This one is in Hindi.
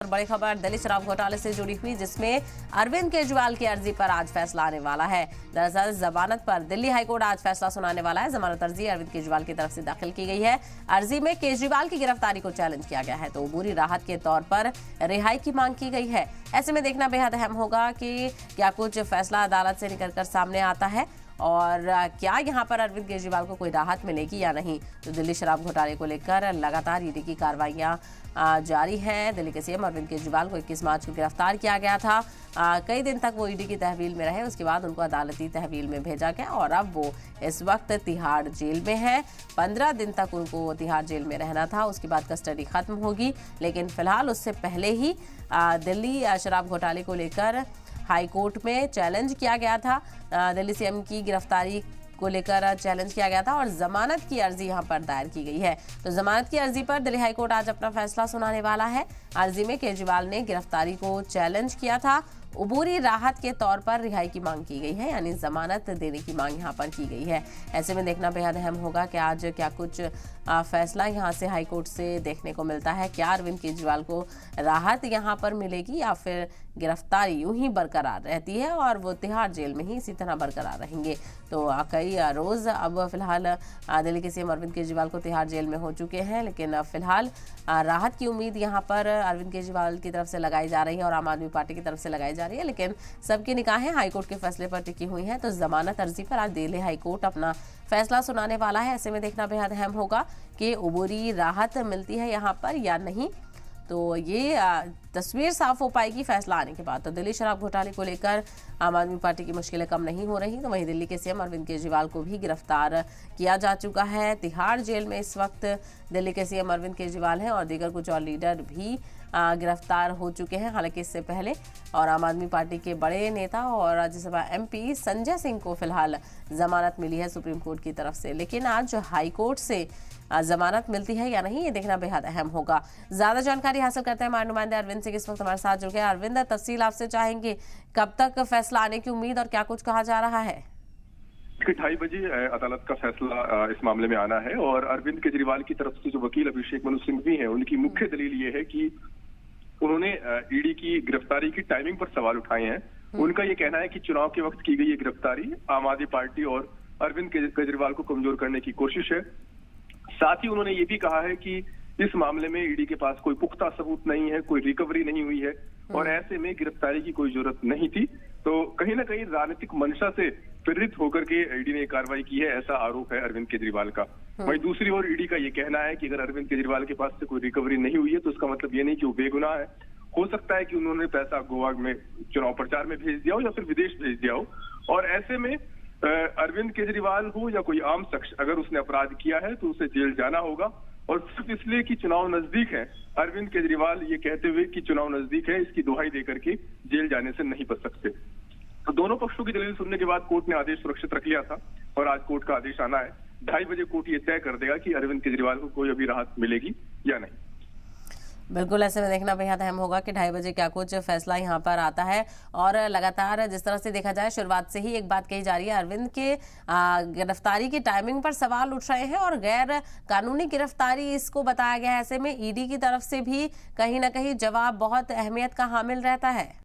बड़ी खबर दिल्ली शराब घोटाले से जुड़ी हुई, जिसमें अरविंद केजरीवाल की अर्जी पर आज फैसला आने वाला है। दरअसल जमानत पर दिल्ली हाईकोर्ट आज फैसला सुनाने वाला है। जमानत अर्जी अरविंद केजरीवाल की तरफ से दाखिल की गई है। अर्जी में केजरीवाल की गिरफ्तारी को चैलेंज किया गया है, तो बुरी राहत के तौर पर रिहाई की मांग की गई है। ऐसे में देखना बेहद अहम होगा कि क्या कुछ फैसला अदालत से निकलकर सामने आता है और क्या यहां पर अरविंद केजरीवाल को कोई राहत मिलेगी या नहीं। तो दिल्ली शराब घोटाले को लेकर लगातार ईडी की कार्रवाइयां जारी हैं। दिल्ली के सीएम अरविंद केजरीवाल को 21 मार्च को गिरफ्तार किया गया था। कई दिन तक वो ईडी की तहवील में रहे, उसके बाद उनको अदालती तहवील में भेजा गया और अब वो इस वक्त तिहाड़ जेल में है। 15 दिन तक उनको तिहाड़ जेल में रहना था, उसके बाद कस्टडी खत्म होगी। लेकिन फिलहाल उससे पहले ही दिल्ली शराब घोटाले को लेकर हाई कोर्ट में चैलेंज किया गया था। दिल्ली सीएम की गिरफ्तारी को लेकर चैलेंज किया गया था और जमानत की अर्जी यहां पर दायर की गई है। तो जमानत की अर्जी पर दिल्ली हाई कोर्ट आज अपना फैसला सुनाने वाला है। अर्जी में केजरीवाल ने गिरफ्तारी को चैलेंज किया था। उबूरी राहत के तौर पर रिहाई की मांग की गई है, यानी जमानत देने की मांग यहां पर की गई है। ऐसे में देखना बेहद अहम होगा कि आज क्या कुछ फैसला यहां से हाई कोर्ट से देखने को मिलता है। क्या अरविंद केजरीवाल को राहत यहां पर मिलेगी या फिर गिरफ्तारी यूं ही बरकरार रहती है और वो तिहाड़ जेल में ही इसी तरह बरकरार रहेंगे। तो कई रोज अब फिलहाल दिल्ली के सीएम अरविंद केजरीवाल को तिहाड़ जेल में हो चुके हैं, लेकिन फिलहाल राहत की उम्मीद यहाँ पर अरविंद केजरीवाल की तरफ से लगाई जा रही है और आम आदमी पार्टी की तरफ से लगाई जा रही है। लेकिन सबकी निगाहें हाईकोर्ट के फैसले पर टिकी हुई हैं। तो जमानत अर्जी पर आज दिल्ली हाईकोर्ट अपना फैसला सुनाने वाला है। ऐसे में देखना बेहद अहम होगा कि उबूरी राहत मिलती है यहाँ पर या नहीं। तो ये तस्वीर साफ हो पाएगी फैसला आने के बाद। तो दिल्ली शराब घोटाले को लेकर आम आदमी पार्टी की मुश्किलें कम नहीं हो रही। तो वहीं दिल्ली के सीएम अरविंद केजरीवाल को भी गिरफ्तार किया जा चुका है। तिहाड़ जेल में इस वक्त दिल्ली के सीएम अरविंद केजरीवाल हैं और दीगर कुछ और लीडर भी गिरफ्तार हो चुके हैं। हालांकि इससे पहले और आम आदमी पार्टी के बड़े नेता और राज्यसभा एमपी संजय सिंह को फिलहाल जमानत मिली है सुप्रीम कोर्ट की तरफ से। लेकिन आज हाई कोर्ट से जमानत मिलती है या नहीं, ये देखना बेहद अहम होगा। ज्यादा जानकारी हासिल करते हैं हमारे नुमाइंदे अरविंद सिंह इस वक्त हमारे साथ जुड़ गए। अरविंद, तफसील आपसे चाहेंगे, कब तक फैसला आने की उम्मीद और क्या कुछ कहा जा रहा है? 2:30 बजे अदालत का फैसला इस मामले में आना है और अरविंद केजरीवाल की तरफ से जो वकील अभिषेक मनु सिंघवी हैं, उनकी मुख्य दलील ये है कि उन्होंने ईडी की गिरफ्तारी की टाइमिंग पर सवाल उठाए हैं। उनका ये कहना है कि चुनाव के वक्त की गई ये गिरफ्तारी आम आदमी पार्टी और अरविंद केजरीवाल को कमजोर करने की कोशिश है। साथ ही उन्होंने ये भी कहा है कि इस मामले में ईडी के पास कोई पुख्ता सबूत नहीं है, कोई रिकवरी नहीं हुई है और ऐसे में गिरफ्तारी की कोई जरूरत नहीं थी। तो कहीं ना कहीं राजनीतिक मंशा से प्रेरित होकर के ईडी ने कार्रवाई की है, ऐसा आरोप है अरविंद केजरीवाल का। वहीं दूसरी ओर ईडी का ये कहना है कि अगर अरविंद केजरीवाल के पास से कोई रिकवरी नहीं हुई है तो उसका मतलब ये नहीं कि वो बेगुनाह है। हो सकता है कि उन्होंने पैसा गोवा में चुनाव प्रचार में भेज दिया हो या फिर विदेश भेज दिया हो और ऐसे में अरविंद केजरीवाल हो या कोई आम शख्स अगर उसने अपराध किया है तो उसे जेल जाना होगा और सिर्फ इसलिए कि चुनाव नजदीक है। अरविंद केजरीवाल ये कहते हुए कि चुनाव नजदीक है, इसकी दुहाई देकर के जेल जाने से नहीं बच सकते। तो दोनों पक्षों की दलील सुनने के बाद कोर्ट ने आदेश सुरक्षित रख लिया था और आज कोर्ट का आदेश आना है। 2:30 बजे कोर्ट ये तय कर देगा कि अरविंद केजरीवाल को कोई अभी राहत मिलेगी या नहीं। बिल्कुल, ऐसे में देखना बेहद अहम होगा कि 2:30 बजे क्या कुछ फैसला यहाँ पर आता है। और लगातार जिस तरह से देखा जाए, शुरुआत से ही एक बात कही जा रही है, अरविंद के गिरफ्तारी की टाइमिंग पर सवाल उठ रहे हैं और गैर कानूनी गिरफ्तारी इसको बताया गया है। ऐसे में ईडी की तरफ से भी कहीं ना कहीं जवाब बहुत अहमियत का हामिल रहता है।